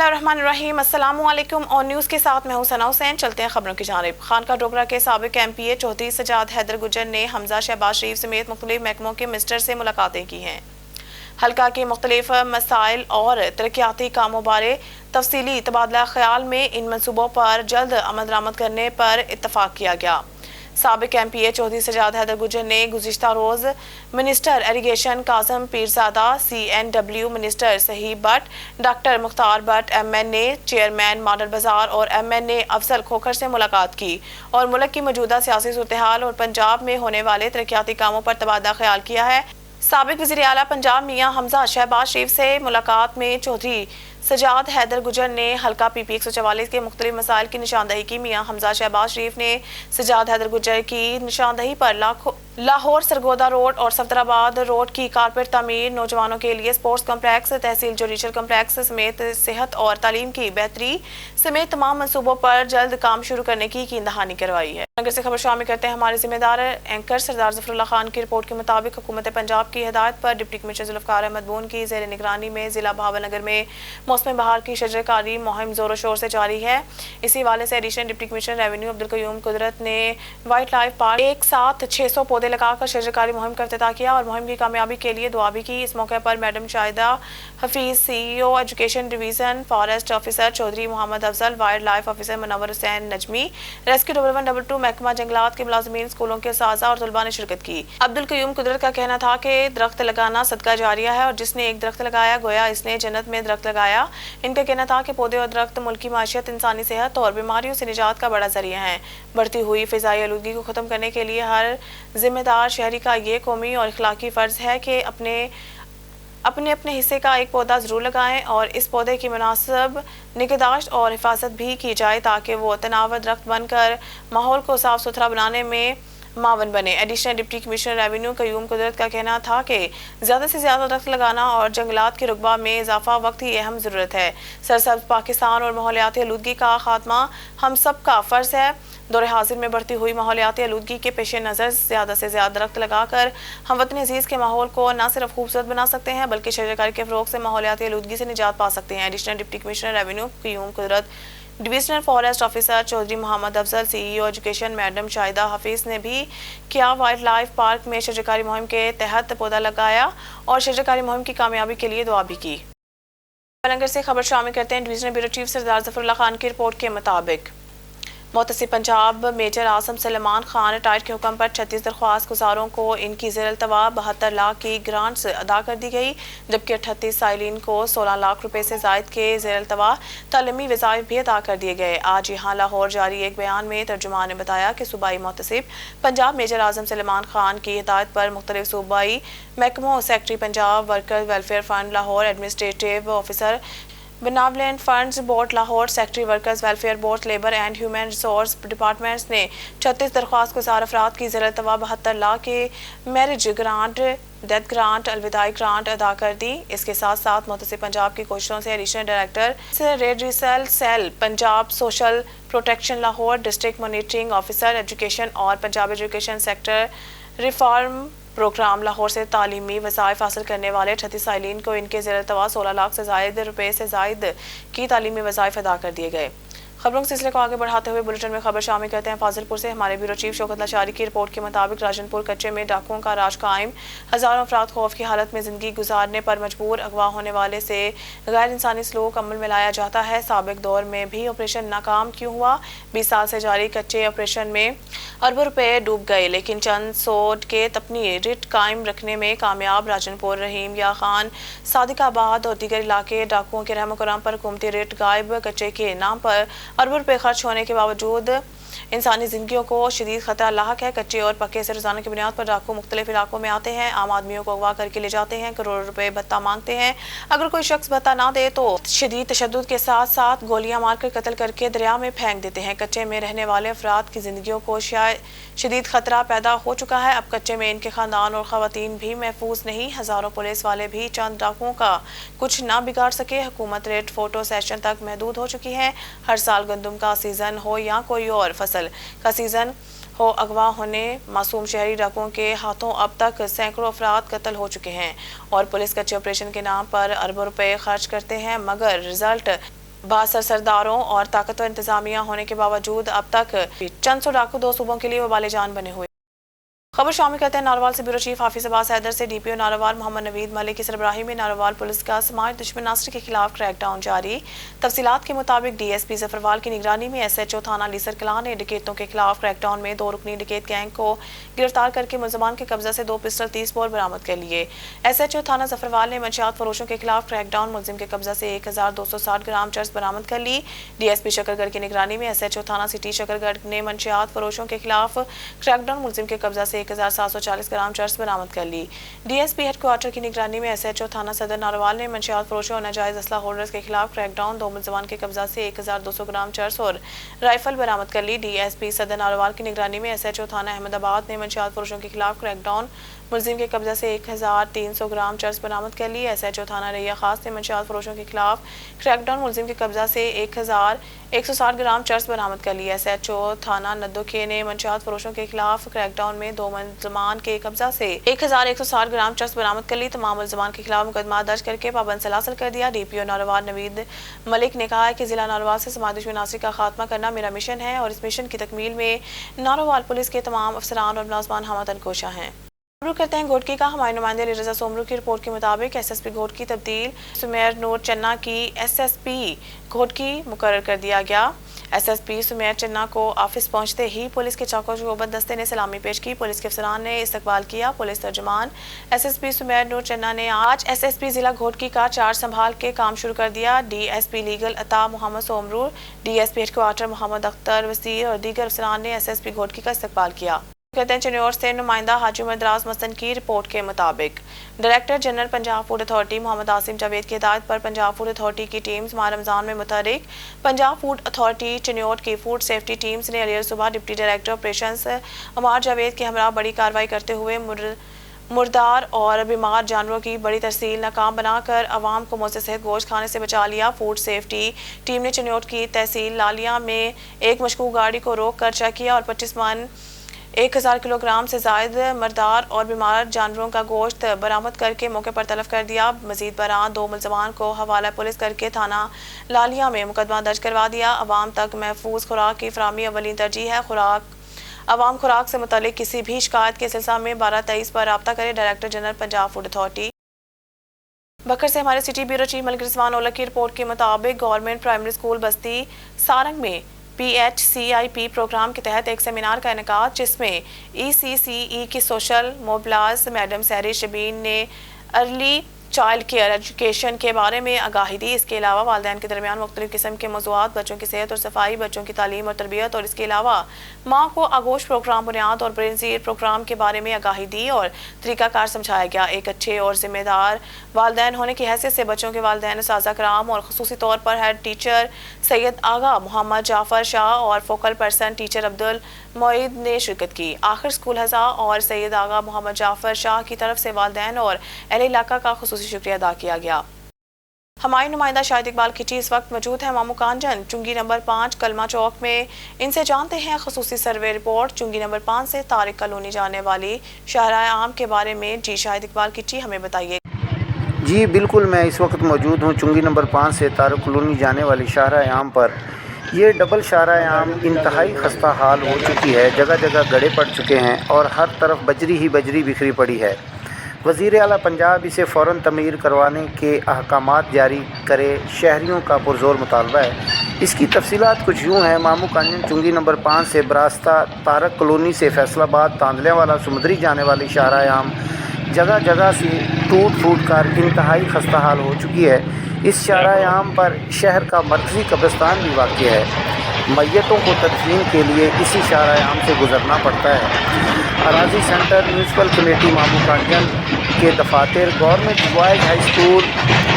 बिस्मिल्लाहिर्रहमानिर्रहीम। अस्सलामु अलैकुम और न्यूज़ के साथ मैं हूं सना हुसैन। चलते हैं खबरों की जानिब। खानका डोगरा के साबिक एमपीए चौधरी सजाद हैदर गुजर ने हमजा शहबाज शरीफ समेत मुख्तलिफ महकमों के मिनिस्टर से मुलाकातें की हैं। हल्का के मुख्तलिफ मसाइल और तरक्याती कामों बारे तफसीली तबादला ख्याल में इन मनसूबों पर जल्द अमल दरामद करने पर इत्तफाक किया गया। साबिक एमपीए चौधरी सजाद हैदर गुजर ने गुज़िश्ता रोज़ minister irrigation Kazim Pirzada, CNW minister sahib Butt, doctor Mukhtar Butt MNA chairman Model Bazaar और MNA अफजल खोखर से मुलाकात की और मुल्क की मौजूदा सियासी सूरत-ए-हाल और पंजाब में होने वाले तरक्याती कामों पर तबादला ख्याल किया है। साबिक वज़ीर आला पंजाब मियां हमजा शहबाज शरीफ से मुलाकात में चौधरी सजाद हैदर गुजर ने हल्का PP 144 के मुख्तलिफ मसाइल की निशानदही की। मियां हमजा शहबाज शरीफ ने सजाद हैदर गुजर की निशानदही पर लाहौर सरगोदा रोड और सफदराबाद रोड की कारपेट तामीर, नौजवानों के लिए स्पोर्ट्स कम्प्लेक्स, तहसील जुडिशल कम्प्लेक्स समेत सेहत और तालीम की बेहतरी समेत तमाम मनसूबों पर जल्द काम शुरू करने की कीन-दहानी करवाई है। अगर से खबर शामिल करते हैं हमारे जिम्मेदार एंकर सरदार ज़फरुल्लाह खान की रिपोर्ट के मुताबिक हुकूमत पंजाब की हिदायत पर डिप्टी कमिश्नर जुल्फ़िकार अहमद बून की ज़ेर निगरानी में ज़िला बहावलनगर में मौसम बहार की शजरकारी मुहिम जोरों शोर से जारी है। इसी हवाले से additional deputy commissioner revenue Abdul Qayyum Qudrat ने वाइल्ड लाइफ पार्क एक साथ 600 पौधे लगाकर शजरकारी मुहिम का इफ्तिताह किया और मुहिम की कामयाबी के लिए दुआ भी की। इस मौके पर madam Shahida Hafeez, CEO education division, forest officer Chaudhry Mohammad Afzal, wildlife officer Munawar Hussain Najmi, rescue 1122 महकमा जंगलात के मुलाजिमीन, स्कूलों के साजा और तलबा ने शिरकत की। अब्दुल कयूम कुदरत का कहना था कि दरख्त लगाना सदका जारिया है और जिसने एक दरख्त लगाया गोया इसने जन्नत में दरख्त लगाया। इनका कहना था कि पौधे और दरख्त मुल्क की माशियत, इंसानी सेहत और बीमारियों से निजात का बड़ा जरिया है। बढ़ती हुई फिजाई आलूदगी को ख़त्म करने के लिए हर जिम्मेदार शहरी का ये कौमी और इखलाकी फ़र्ज़ है कि अपने हिस्से का एक पौधा ज़रूर लगाएं और इस पौधे की मुनासिब निगहदाश्त और हिफाजत भी की जाए ताकि वो तनाव दरख्त बनकर माहौल को साफ़ सुथरा बनाने में मावन बने। Additional deputy commissioner revenue Qayyum Qudrat का कहना था कि ज़्यादा से ज़्यादा दरख्त लगाना और जंगलात के रुकबा में इजाफा वक्त की अहम ज़रूरत है। सरसब्ज़ पाकिस्तान और माहौलियाती आलूदगी का खात्मा हम सब का फ़र्ज़ है। दौर हाजिर में बढ़ती हुई माहौलियाती आलूदगी के पेश नज़र ज़्यादा से ज़्यादा दरख्त लगाकर हम वतन अजीज़ के माहौल को न सिर्फ खूबसूरत बना सकते हैं बल्कि शजरकारी के फ़रोग़ से माहौलियाती आलूदगी से निजात पा सकते हैं। Additional deputy commissioner revenue Qayyum Qudrat, divisional forest officer Chaudhry Mohammad Afzal, CEO education madam Shahida Hafeez ने भी किया वाइल्ड लाइफ पार्क में शजरकारी मुहिम के तहत पौधा लगाया और शजरकारी मुहिम की कामयाबी के लिए दुआ भी की। अगर से खबर शामिल करते हैं डिवीजनल ब्यूरो चीफ सरदार ज़फरुल्लाह खान की रिपोर्ट के मुताबिक मुतसिब पंजाब मेजर आसम सलेमान खान रिटायर्ड के हुक्म पर 36 दरख्वास्त गुजारों को इनकी ज़ेर-अल्तवा 72 लाख की ग्रांट्स अदा कर दी गई, जबकि 38 साइलिन को 16 लाख रुपए से ज़ायद के ज़ेर-अल्तवा तालीमी वज़ाइफ भी अदा कर दिए गए। आज यहाँ लाहौर जारी एक बयान में तर्जुमान ने बताया कि सूबाई मुतसिब पंजाब मेजर आजम सलेमान खान की हिदायत पर मुख्तलिफ सूबाई महकमों, secretary Punjab worker welfare fund Lahore, administrative officer benevolent funds board Lahore, secretary workers welfare board, labour and human resource departments ने 36 दरख्वास्त गुजार अफराद की ज़ेर-अल्तवा 72 लाख के मैरिज ग्रांट, डेथ ग्रांट, अलविदाई ग्रांट अदा कर दी। इसके साथ साथ मुतसिब पंजाब की कोशिशों से additional director redressal cell Punjab, social protection Lahore, district monitoring officer education और Punjab education sector reform programme Lahore से तालीमी वज़ाइफ हासिल करने वाले 38 साइलिन को इनके ज़ेर-अल्तवा 16 लाख से ज़ायद रुपए से ज़ायद की तालीमी वज़ाइफ अदा कर दिए गए। खबरों के सिलसिले को आगे बढ़ाते हुए बुलेटिन में खबर शामिल करते हैं फाजिलपुर से। हमारे ब्यूरो चीफ शौकत लाचारी की रिपोर्ट के मुताबिक राजनपुर कच्चे में डाकुओं का राज कायम, हज़ारों अफराद खौफ की हालत में ज़िंदगी गुजारने पर मजबूर। अगवा होने वाले से गैर इंसानी सलूक अमल में लाया जाता है। साबिक दौर में भी ऑपरेशन नाकाम क्यों हुआ? 20 साल से जारी कच्चे ऑपरेशन में अरबों रुपए डूब गए, लेकिन चंद सोड के अपनी रिट कायम रखने में कामयाब। राजनपुर, रहीम या खान, सादिकाबाद और दीगर इलाके डाकुओं के रहम करम पर हुकूमती रिट गायब। कच्चे के नाम पर अरबों रुपए खर्च होने के बावजूद इंसानी जिंदगियों को शदीद खतरा लाहक है। कच्चे और पक्के से रोजाना की बुनियाद पर डाकू मुख्तलिफ इलाकों में आते हैं, आम आदमियों को अगवा करके ले जाते हैं, करोड़ों रुपए भत्ता मांगते हैं। अगर कोई शख्स भत्ता ना दे तो शदीद तशद्दुद के साथ साथ गोलियां मारकर कत्ल करके दरिया में फेंक देते हैं। कच्चे में रहने वाले अफराद की जिंदगियों को शदीद खतरा पैदा हो चुका है। अब कच्चे में इनके खानदान और खवातीन भी महफूज नहीं। हजारों पुलिस वाले भी चंद डाकुओं का कुछ ना बिगाड़ सके। हुकूमत रेट फोटो सेशन तक महदूद हो चुकी है। हर साल गंदम का सीजन हो या कोई और फसल का सीजन हो, अगवा होने मासूम शहरी डाकुओं के हाथों अब तक सैकड़ों अफराद कत्ल हो चुके हैं और पुलिस कच्चे ऑपरेशन के नाम पर अरबों रुपए खर्च करते हैं, मगर रिजल्ट बासर सरदारों और ताकतवर इंतजामिया होने के बावजूद अब तक चंद सौ डाकू 2 सूबों के लिए वबाल जान बने हुए। खबर शामिल करते हैं नारोवाल से ब्यूरो चीफ हाफिज अब्बास हैदर से डीपीओ नारोवाल मोहम्मद नवीद मलिक की सरबराही में नारोवाल पुलिस का समाज दुश्मन नासरी के खिलाफ क्रैकडाउन जारी। तफसीलात के मुताबिक डीएसपी जफरवाल की निगरानी में एसएचओ थाना लीसर कलां ने डकैतों के खिलाफ क्रैकडाउन में 2 रुकनी डकैत गैंग को गिरफ्तार करके मुलजमान के कब्जा से 2 पिस्टल 30 बोर बरामद कर लिए। एसएचओ थाना जफरवाल ने मंशियात फरोशों के खिलाफ क्रैकडाउन, मुलजिम के कब्जा से 1260 ग्राम चर्स बरामद कर ली। डीएसपी शकरगढ़ की निगरानी में एसएचओ थाना सिटी शकरगढ़ ने मंशियात फरोशों के खिलाफ क्रैकडाउन, मुलजिम के कब्जा से 1740 ग्राम चर्स बरामद कर ली। डीएसपी हेडक्वार्टर की निगरानी में एसएचओ थाना सदर नारोवाल ने मंशियात फरोशों और नाजायज असला होल्डर्स के खिलाफ क्रैकडाउन, 2 मुलजमान के कब्जा से 1200 ग्राम चर्स और राइफल बरामद कर ली। डीएसपी सदर नारोवाल की निगरानी में एसएचओ थाना अहमदाबाद ने मंशियात फरोशों के खिलाफ क्रैकडाउन, मुलजिम के कब्जा से 1300 ग्राम चर्स बरामद कर ली। एसएचओ थाना रैया खास ने मंशियात फरोशों के खिलाफ क्रैकडाउन, मुलजिम के कब्जा से 1160 ग्राम चर्स बरामद कर ली। एसएचओ थाना नद्दोखे ने मंशियात फरोशों के खिलाफ क्रैकडाउन में 2 मुलजमान के कब्जा से 1160 ग्राम चर्स बरामद कर ली। तमाम मुलजमान के खिलाफ मुकदमा दर्ज करके पाबंद सलासल कर दिया। डीपीओ नारोवाल नवीद मलिक ने कहा है कि जिला नारोवाल से समाज दुश्मन नासरी का खात्मा करना मेरा मिशन है और इस मिशन की तकमील में नारोवाल पुलिस के तमाम अफसरान और मुलाजमान हमतन कोशा हैं। रुक करते हैं घोटकी का। हमारे नुमाइंदे रजा सोमरू की रिपोर्ट के मुताबिक एसएसपी घोटकी तब्दील सुमेर नूर चन्ना की एसएसपी घोटकी मुकर्रर कर दिया गया। एसएसपी सुमेर चन्ना को ऑफिस पहुंचते ही पुलिस के चाको चौबंद दस्ते ने सलामी पेश की। पुलिस के अफसरान ने इस्तकबाल किया। पुलिस तर्जुमान एसएसपी सुमेर नूर चन्ना ने आज एसएसपी जिला घोटकी का चार्ज संभाल के काम शुरू कर दिया। डीएसपी लीगल अता मोहम्मद सोमरू, डीएसपी हेडक्वार्टर मोहम्मद अख्तर वसीर और दीगर अफसरान ने एसएसपी घोटकी का इस्तकबाल किया। कहते हैं चिन्नौर से नुमाइंदा हाजी मद्रास मसन की रिपोर्ट के मुताबिक director general Punjab food authority Muhammad Asim Javed की हिदायत पर पंजाब फूड अथॉरिटी की टीम्स माह रमजान में मुतहरिक। पंजाब फूड अथॉरिटी चिन्नौर की फूड सेफ्टी टीम्स ने अलियर सुबह deputy director operations Ammar Javed के हमरा बड़ी कार्रवाई करते हुए मुर्दार और बीमार जानवरों की बड़ी तरसील नाकाम बनाकर अवाम को मुझसे सेहत गोश्त खाने से बचा लिया। फूड सेफ्टी टीम ने चिन्नौर की तहसील लालिया में एक मशकूक गाड़ी को रोक कर चेक किया और 25 मन 1000 किलोग्राम से जायद मर्दार और बीमार जानवरों का गोश्त बरामद करके मौके पर तलब कर दिया। मजीद बरान 2 मुलजमान को हवाला पुलिस करके थाना लालिया में मुकदमा दर्ज करवा दिया। अवाम तक महफूज खुराक की फराहमी अवलीन तरजीह है। अवाम खुराक से मुतालिक किसी भी शिकायत के सिलसिले में 1223 पर रब्ता करे। Director general Punjab food authority. Bhakkar से हमारे city bureau chief Malik Rizwan Aulakh की रिपोर्ट के मुताबिक गवर्नमेंट प्राइमरी स्कूल बस्ती सारंग में PHCIP प्रोग्राम के तहत एक सेमिनार का इनेकाद, जिसमें ECCE की सोशल मोबलाज मैडम सहरी शबीन ने अर्ली चाइल्ड केयर एजुकेशन के बारे में आगाही दी। इसके अलावा वालिदैन के दरमियान मुख्तलिफ किस्म के मौज़ूआत, बच्चों की सेहत और सफाई, बच्चों की तालीम और तरबियत और इसके अलावा माँ को आगोश प्रोग्राम, बुनियाद और ब्रेनजीर प्रोग्राम के बारे में आगाही दी और तरीकाकार समझाया गया। एक अच्छे और जिम्मेदार वालिदैन होने की हैसियत से बच्चों के वालिदैन साज़ा कराम और खुसूसी तौर पर हेड टीचर सैयद आगा मोहम्मद जाफर शाह और focal person teacher Abdul Moid ने शिरकत की। आखिर स्कूल हज़ा और सैयद आगा मोहम्मद जाफर शाह की तरफ से वालिदैन और अहले इलाका का खुसूसी शुक्रिया अदा किया गया। हमारी नुमाइंदा शाहिद इकबाल किची इस वक्त मौजूद है मामू कांजन चुंगी नंबर 5 कलमा चौक में। इनसे जानते हैं खुसूसी सर्वे रिपोर्ट चुंगी नंबर 5 से तारिक कॉलोनी जाने वाली शाहराह आम के बारे में। जी शाहिद इकबाल किची, हमें बताइए। जी बिल्कुल, मैं इस वक्त मौजूद हूँ चुंगी नंबर 5 से तारिक कॉलोनी जाने वाली शाहराह आम पर। ये डबल शाहराह आम इंतहाई खस्ता हाल हो चुकी है। जगह जगह गड्ढे पड़ चुके हैं और हर तरफ बजरी ही बजरी बिखरी पड़ी है। वज़ीर आला पंजाब इसे फ़ौरन तमीर करवाने के अहकामात जारी करे, शहरियों का पुरज़ोर मुतालबा है। इसकी तफसीलात कुछ यूँ हैं। मामू कांजन चुंगी नंबर 5 से बरास्ता तारक कॉलोनी से फैसलाबाद तांदलियावाला समुद्री जाने वाली शाहराह आम जगह जगह से टूट फूट कर इंतहाई खस्ता हाल हो चुकी है। इस शाहराह आम पर शहर का मरकज़ी कब्रिस्तान भी वाक़ है। मैयतों को तदफीन के लिए इसी शाहराह आम से गुजरना पड़ता है। अराजी centre, municipal committee Mamu Kanjan के दफातर, government boys high school,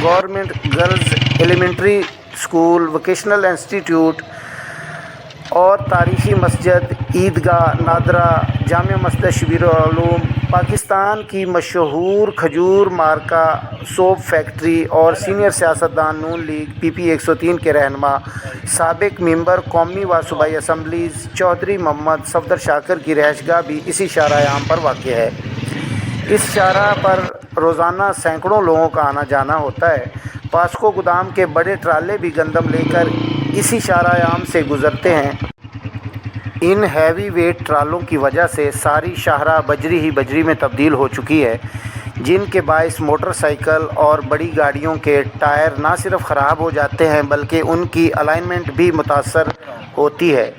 government girls elementary school, vocational institute और तारीख़ी मस्जिद, ईदगाह, नादरा, जामिया मस्जिद शबीर-उल-उलूम, पाकिस्तान की मशहूर खजूर मार्का सोप फैक्ट्री और सीनियर सियासतदान नून लीग PP 103 के रहनुमा साबिक मेंबर कौमी व सूबाई असम्बलीज़ चौधरी मोहम्मद सफदर शाकिर की रहायशगाह भी इसी शाहराह आम पर वाक़ है। इस शाहराह पर रोज़ाना सैकड़ों लोगों का आना जाना होता है। پاسکو گودام کے بڑے ٹرالے بھی گندم لے کر اسی شاہراہ عام سے گزرتے ہیں۔ ان ہیوی ویٹ ٹرالوں کی وجہ سے ساری شاہراہ بجری ہی بجری میں تبدیل ہو چکی ہے، جن کے باعث موٹر سائیکل اور بڑی گاڑیوں کے ٹائر نہ صرف خراب ہو جاتے ہیں بلکہ ان کی الائنمنٹ بھی متاثر ہوتی ہے۔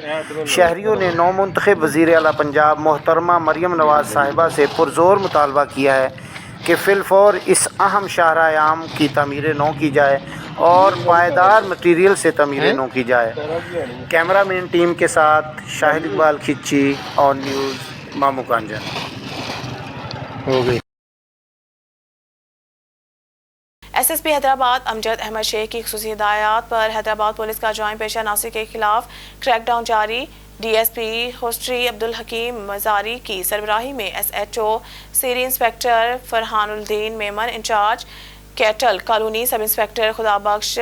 شہریوں نے نو منتخب وزیر اعلیٰ پنجاب محترمہ مریم نواز صاحبہ سے پرزور مطالبہ کیا ہے کہ فی الفور اس اہم شاہراہ عام کی تعمیر نو کی جائے اور پائیدار مٹیریل سے تعمیر نو کی جائے۔ کیمرہ مین ٹیم کے ساتھ شاہد Iqbal Khichi, On News, Mamu Kanjan. S S P Hyderabad Amjad Ahmed Shaikh کی خصوصی ہدایات پر حیدرآباد پولیس کا جوائنٹ پیشہ ناصر کے خلاف کریک ڈاؤن جاری۔ ڈی ایس پی ہسٹری عبدالحکیم مزاری کی سربراہی میں ایس ایچ او سیری inspector Farhan Uddin Memon, in-charge cattle colony sub inspector Khuda Bux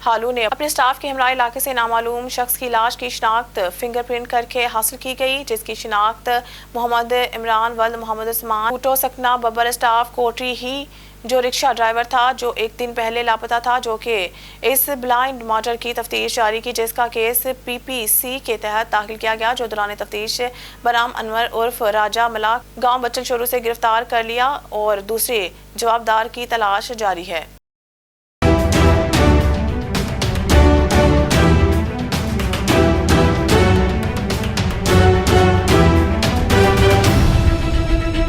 حالو نے اپنے سٹاف کے ہمراہ علاقے سے نامعلوم شخص کی لاش کی شناخت فنگر پرنٹ کر کے حاصل کی گئی، جس کی شناخت محمد عمران ولد محمد عثمان کوٹو سکنہ ببر سٹاف کوٹری ہی جو رکشہ ڈرائیور تھا، جو ایک دن پہلے لاپتہ تھا، جو کہ اس بلائنڈ مرڈر کی تفتیش جاری کی، جس کا کیس پی پی سی کے تحت داخل کیا گیا، جو دوران تفتیش برام انور عرف راجہ ملاک گاؤں بچل شروع سے گرفتار کر لیا اور دوسرے جوابدار کی تلاش جاری ہے۔